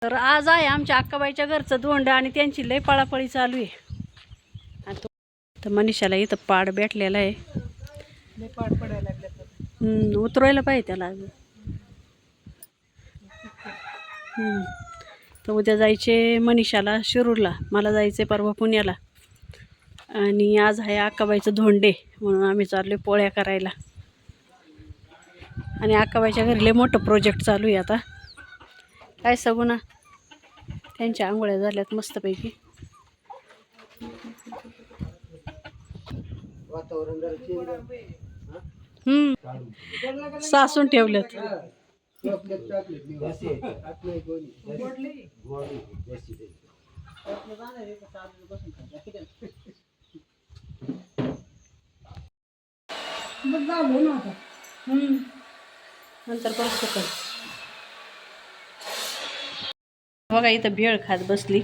तर आज आहे आमच्या अक्काबाईच्या घरचं धोंड आणि त्यांची लय पळापळी चालू आहे. आणि तर मनीषाला इथं पाड भेटलेला आहे. लय पाड पडायला लागले. उतरायला पाहिजे त्याला अजून. तर उद्या जायचे मनीषाला शिरूरला, मला जायचे परवा पुण्याला. आणि आज आहे अक्काबाईचं धोंडे म्हणून आम्ही चाललोय पोळ्या करायला. आणि अक्काबाईच्या घरी लय मोठं प्रोजेक्ट चालू आहे आता. काय सांगू ना, त्यांच्या आंघोळ्या झाल्यात मस्तपैकी. सासून ठेवलेत. नंतर परत बघा इथं भेळ खात बसली.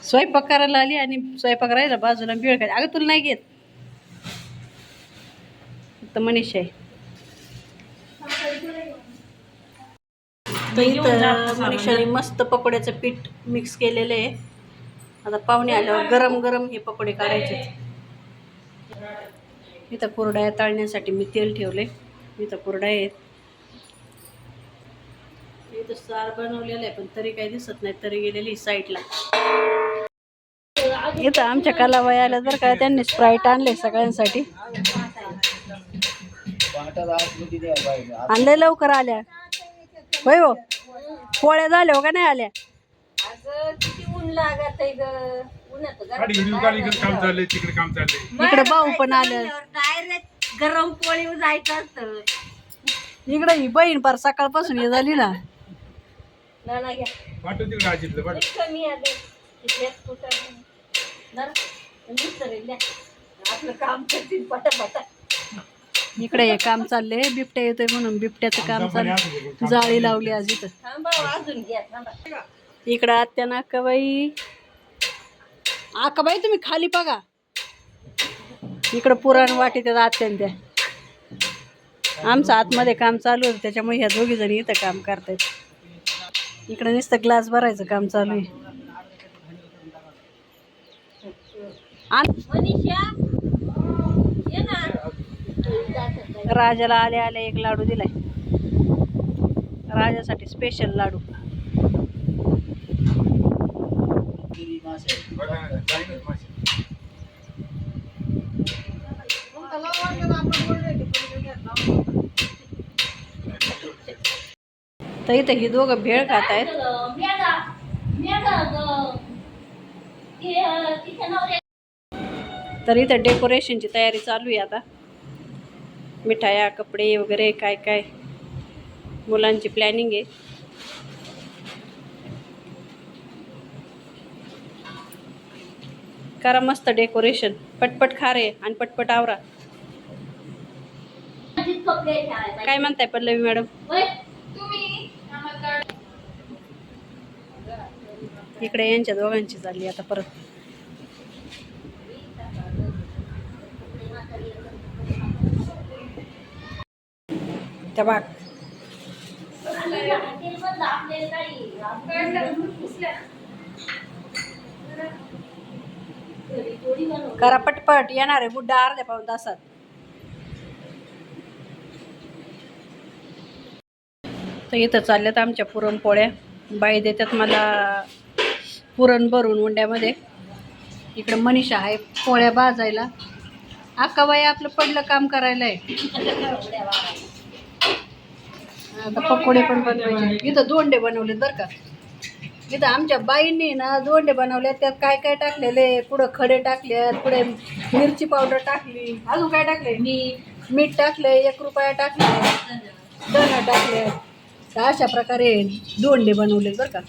स्वयंपाक करायला आली आणि स्वयंपाक राहिला बाजूला, भेळ खात. अगं तुला नाही घेत तर मनीषा आहे. तर इथं मनीषाने मस्त पकोड्याचं पीठ मिक्स केलेलं आहे. आता पाहुणे आल्यावर गरम गरम हे पकोडे काढायचे. इथं कुरड्या तळण्यासाठी मी तेल ठेवले. इथं कुरड्या आहेत. इथं सार बनवलेलं आहे पण तरी काही दिसत नाही, तरी गेलेली साईडला. इथं आमच्या कलाबाई आल्या बरं का, त्यांनी स्प्राईट आणले सगळ्यांसाठी. आणले लवकर आल्या होय हो. पोळ्या झाल्या हो का नाही आल्या? इकडे भाऊ पण आल्या. गरम पोळी जायचं असतं इकडे ही बहीण पार सकाळपासून हे झाली ना. आपलं काम करतील पटापटा. इकडे हे काम चाललंय, बिबट्या येतोय म्हणून बिबट्याचं काम चाललंय. जाळी लावली आज इथं. इकडं आत्या ना अक्काबाई. अक्काबाई तुम्ही खाली बघा. इकडं पुरण वाटी त्यात आत्यान त्या. आमचं आतमध्ये काम चालू होतं त्याच्यामुळे ह्या दोघी जणी इथं काम करतायत. इकडे नुसतं ग्लास भरायचं काम चालू आहे. राजाला आले आले एक लाडू दिलाय. राजासाठी स्पेशल लाडू. तर इथं ही दोघं भेळ खात आहेत. तर इथं डेकोरेशनची तयारी चालू आहे आता. मिठाया, कपडे वगैरे काय काय मुलांची प्लॅनिंग आहे. करा मस्त डेकोरेशन. पटपट खा रे आणि पटपट आवरा. काय म्हणताय पल्लवी मॅडम? इकडे यांच्या दोघांची चालली आता परत. त्या बाग करा पटपट, येणार आहे बुड्डा अर्ध्या पाऊण तासात. तर इथं चालल्यात आमच्या पुरणपोळ्या. बाई देतात मला पुरण भरून उंड्यामध्ये. इकडं मनीषा आहे पोळ्या भाजायला. अक्काबाई आपलं पडलं काम करायला आहे. आता पकोडे पण बनवायचे. इथं दोंडे बनवलेत बरं का. इथं आमच्या बाईंनी ना दोंडे बनवले. त्यात काय काय टाकलेले, पुढं खडे टाकले, पुढे मिरची पावडर टाकली, अजून काय टाकले, मीठ टाकले, 1 रुपया टाकले, धना टाकले. अशा प्रकारे दोंडे बनवले बरं का.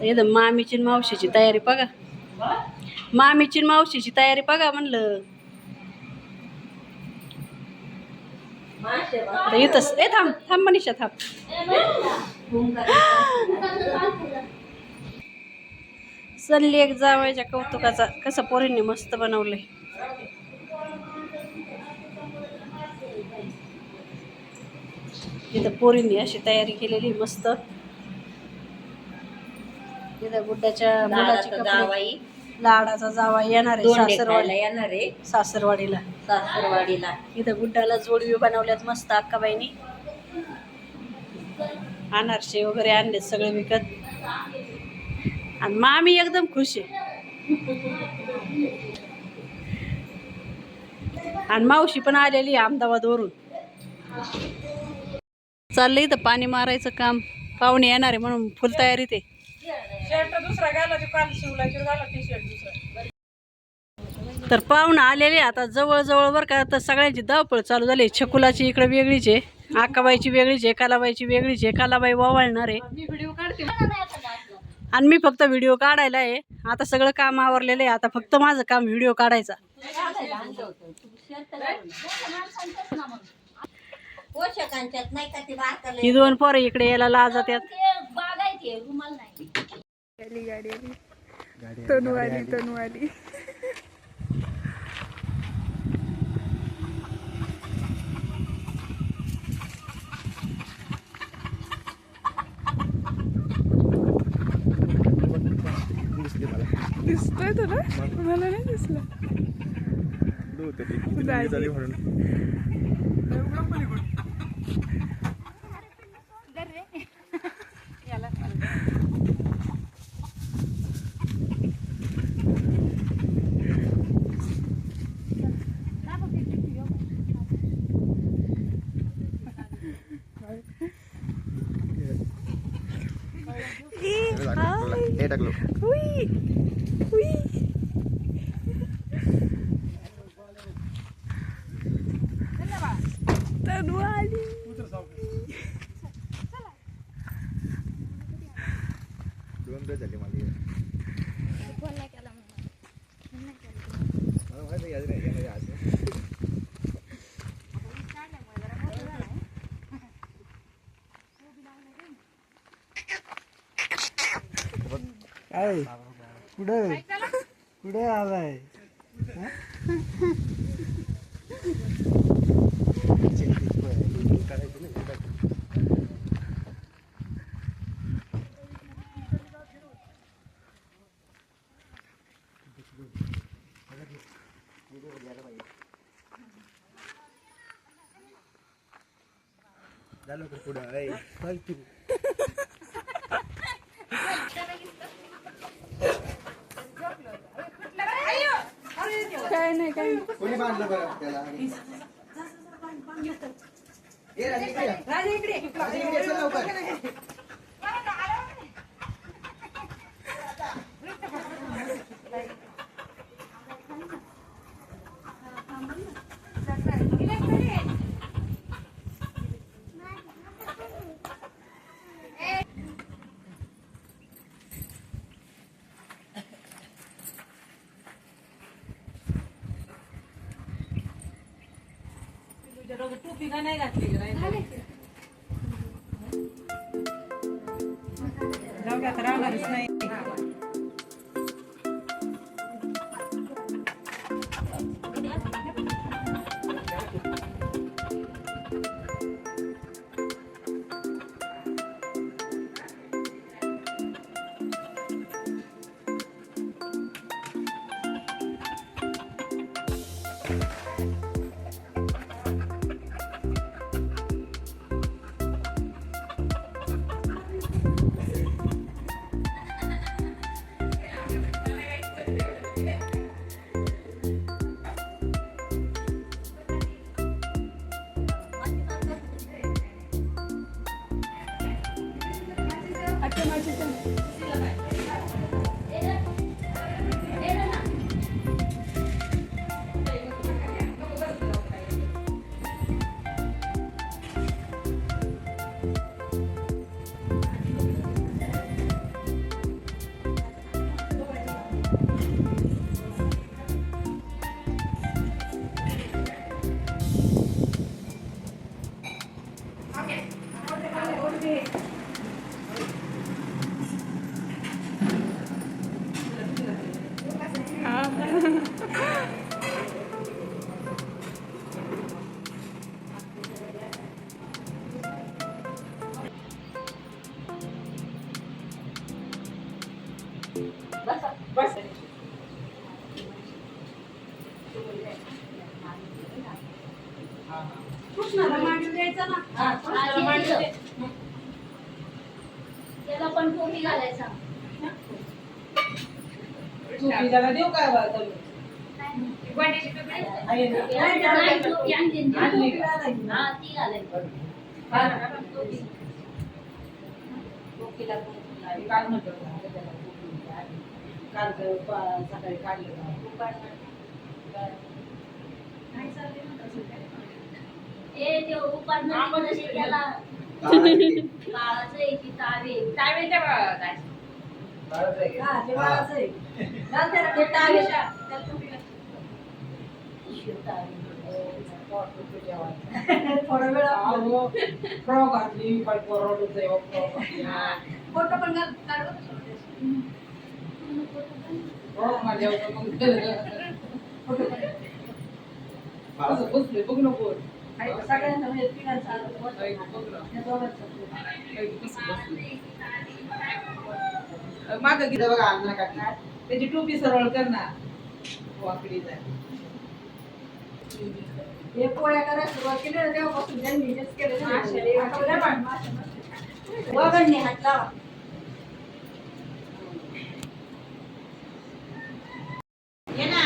इथं मामीची आणि मावशीची तयारी बघा. मामीची आणि मावशीची तयारी बघा म्हणलं. इथंच थांब थांब मनीषा थांब. चलली एक जावायच्या कौतुकाचा. कसं पोरींनी मस्त बनवलंय. इथं पोरींनी अशी तयारी केलेली मस्त. इथं गुड्डाच्या मुलाची कपडे. लाडाचा जावा येणार आहे सासरवाडीला. इथं गुड्डाला जोडवी बनवल्यात मस्त अक्काबाईनी. अनारसे वगैरे आणलेत सगळे विकत. आणि मामी एकदम खुश आहे. आणि मावशी पण आलेली अहमदाबादवरून. चाललंय इथं पाणी मारायचं काम. पाहुणे येणार आहे म्हणून फुल तयारी ते. तर पाहुणं आलेले आता जवळ बरं का. तर सगळ्यांची धावपळ चालू झाली. छकुलाची इकडे वेगळीच आहे, आकाबाईची वेगळीच आहे, कालाबाईची वेगळीच आहे. कालाबाई वावळणार आहे आणि मी फक्त व्हिडिओ काढायला आहे. आता सगळं काम आवरलेलं आहे. आता फक्त माझं काम व्हिडिओ काढायचा. ही दोन पोरं इकडे यायला लाजत्यात. तनुवाली दिसतोय तुला? मला नाही दिसलं. कुठे आलाय? काय नाही काय कोणी बांधलं बरं त्याला? राजा इकडे लवकर. टोपी का नाही घातली? जाऊ आता राहणारच नाही. बस कृष्णाला मांडून द्यायचा ना. कृष्णाला मांडू दे. त्याला पण टोपी घालायचा. टोपीला देऊ काय बा तुम्ही? आहे ना? नाही, टोपी आणली ना. आणली का? हा, ती घालायची. टोपी. टोपीला काल म्हटलं काल सकाळी काढलं ते उपासना त्याला बाळाचं आहे की तावे त्या बाळाचं हा, ते बाळाचं आहे. घाल त्याला ते टावेल. त्याला टोपीला. थोडा वेळ फ्रॉक घातली काय परवडत फोटो पण घाल काढ बरं. फ्रॉक माझ्या मग फोटो पण असं बसले बघ नको आहे का? सगळ्यांना म्हणजे तिघांचं आलं. या दोघांचं. माग गिरा बघा अण्णा काका त्याची टोपी सरळ कर ना वाकडी जाय हे पोळ्या करायला सुरुवात केली ना तेव्हापासून त्यांनी हेच केलं ना. वगळणी हात लावा. ये ना.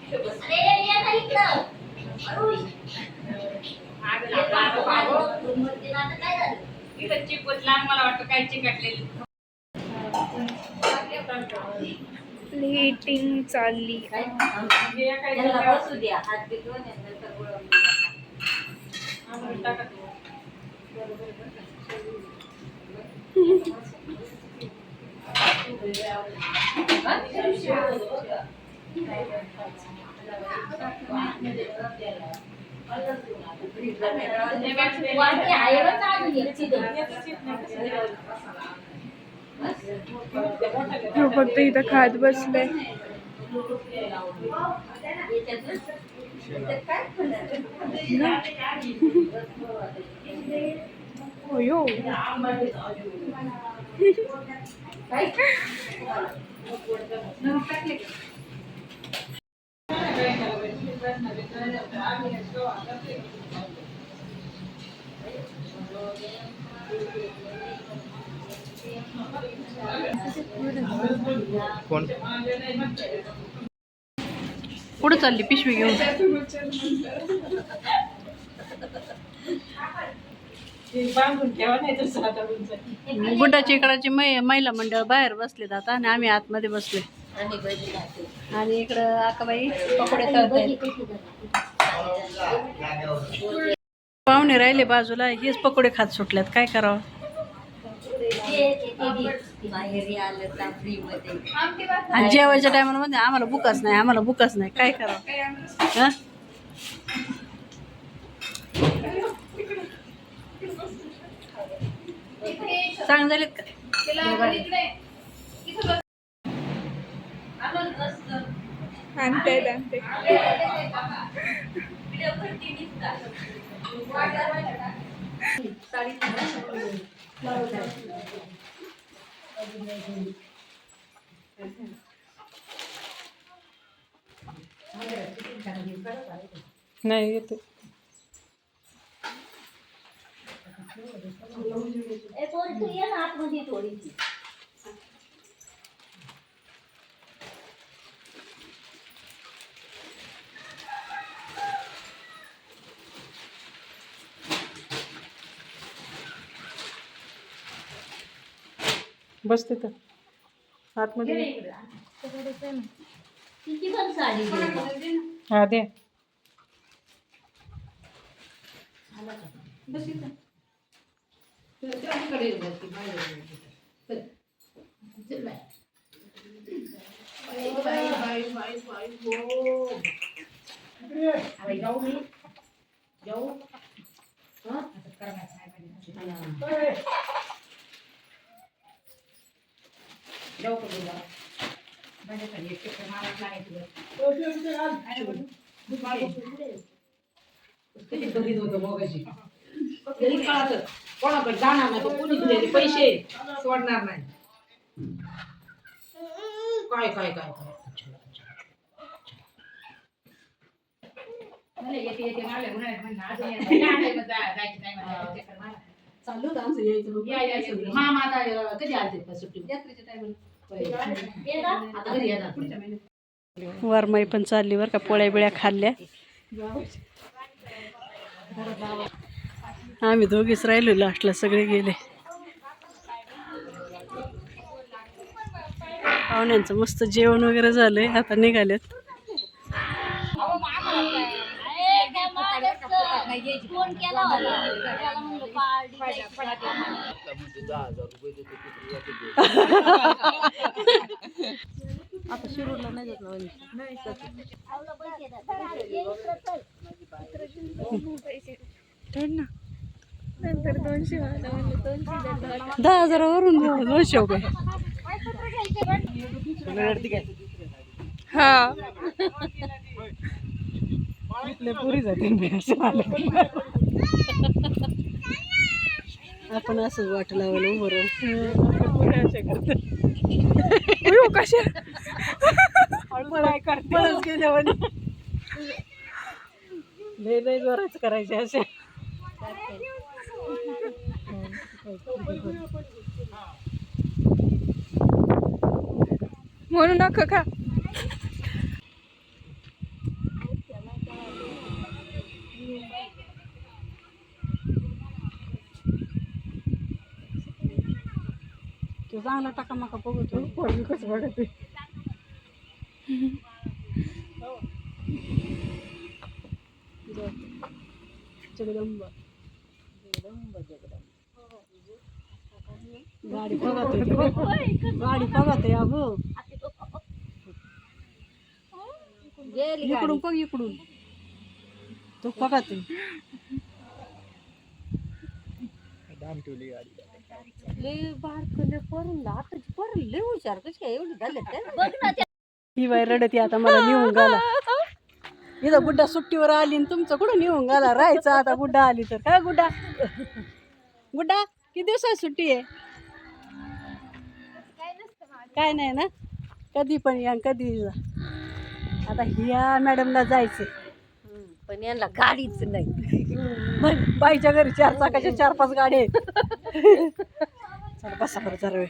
अरे, ये ना इकडं. अरुष. आता काय झालं? मला वाटतं काय चिकटलेली प्लेटिंग चालली. याला बसू द्या. हात बिघडून नंतर गोळवून वाटी आहे बरं का अजून एक चिकन. हो, फक्त इथं खात बसले. हो यो. कोण पुढे चालली पिशवी घेऊन. बांधून ठेवा नाही तर साधारण गुड्डाच्या इकडची महिला मंडळ बाहेर बसलेत आता आणि आम्ही आतमध्ये बसले. आणि भजी घालते. आणि इकडं आकाबाई पकोडे तळतायत. पाहुणे राहिले बाजूला, हेच पकोडे खात सुटल्यात. काय करावं? बाहेर आलं का फ्री मध्ये. आणि जेवायच्या टायमाला मध्ये आम्हाला बुकच नाही. काय करावं? हं? सांग झालेत का? आणते. नाही येते. तू ये ना आतमध्ये थोडीशी. बसते तर आतमध्ये. किती पण साडी घे. हा दे. किती कधीच होतं मगाशी तरी कळतं कोणाकडे जाणार नाही तो कुणी दिलेले पैसे सोडणार नाही काय काय काय काय चालू होतं आमचं यायचं मामा आता कधी आलते सुट्टी यात्रेच्या टायमाला आता घरी येणार पुढच्या महिन्यात वरमाई पण चालली बरं का पोळ्या बिळ्या खाल्ल्या आम्ही दोघीच राहिलो लास्टला सगळे गेले पाहुण्यांचं मस्त जेवण वगैरे झालंय आता निघालेत फोन केला आता शिरूरला नाही जात ना नंतर 200 मला म्हणलं 200 10,000 वरून 200 रुपये हा पुरी जाते आपण असंच वाट लावायला उभं राहू कशा पळच गेल्यावर लय जोराच करायचे असे म्हणू नका का तो चांगला टाका मका बघतो कसं बघत जगदंबा गाडी बघत अगो इकडून बघ इकडून तो बघत ही बाई रडती आता मला निघून गेला इथं गुड्डा सुट्टीवर आली तुमचं कुठं निघून गेला राहायचं आता गुड्डा आली तर काय गुड्डा गुड्डा किती दिवसाची सुट्टी आहे काय नाही ना कधी पण या कधी जा आता ह्या मॅडमला जायचं पण यांना गाडीच नाही मग बाईच्या घरी 4 चाकाच्या 4-5 गाड्या आहेत चला बसा बरं जरा वेळ